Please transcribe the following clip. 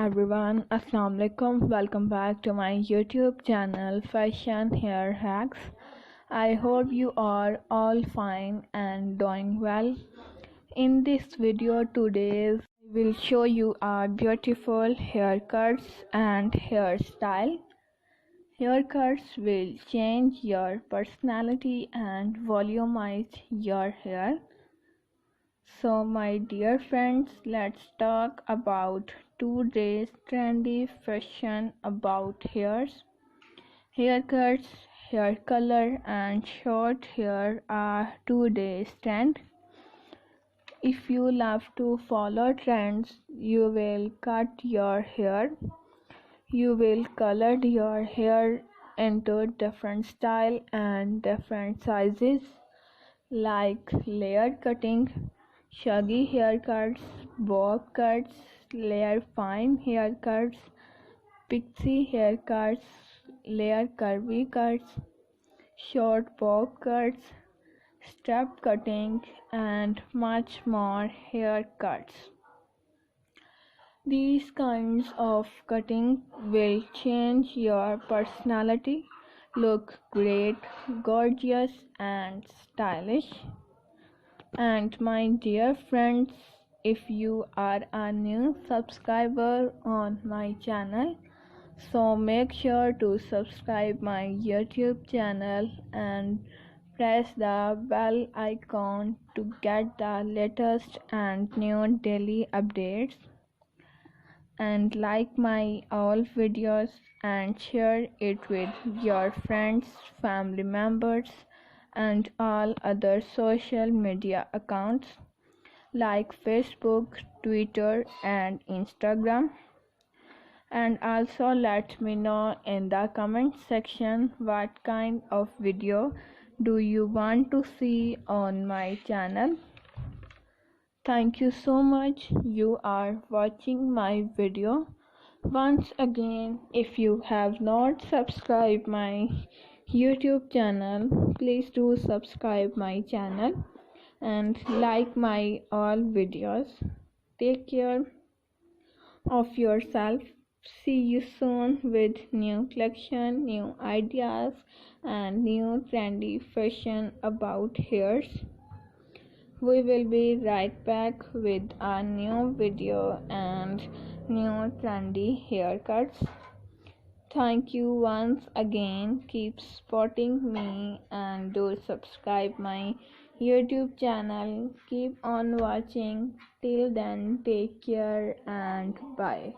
Everyone, Assalamualaikum. Welcome back to my YouTube channel Fashion Hair Hacks. I hope you are all fine and doing well. In this video today, I will show you our beautiful haircuts and hairstyle. Haircuts will change your personality and volumize your hair. So my dear friends, let's talk about today's trendy fashion about hairs. Haircuts, hair color and short hair are today's trend. If you love to follow trends, you will cut your hair. You will color your hair into different style and different sizes like layer cutting, shaggy haircuts, bob cuts, layer fine haircuts, pixie haircuts, layer curvy cuts, short bob cuts, step cutting, and much more haircuts. These kinds of cutting will change your personality, look great, gorgeous, and stylish. And my dear friends, if you are a new subscriber on my channel, so make sure to subscribe my YouTube channel and press the bell icon to get the latest and new daily updates, and like my all videos and share it with your friends, family members, and all other social media accounts like Facebook, Twitter, and Instagram. And also let me know in the comment section what kind of video do you want to see on my channel. Thank you so much you are watching my video. Once again, if you have not subscribed my YouTube channel, please do subscribe my channel and like my all videos. Take care of yourself. See you soon with new collection, new ideas, and new trendy fashion about hairs. We will be right back with a new video and new trendy haircuts. Thank you once again. Keep supporting me and do subscribe my YouTube channel. Keep on watching. Till then, take care and bye.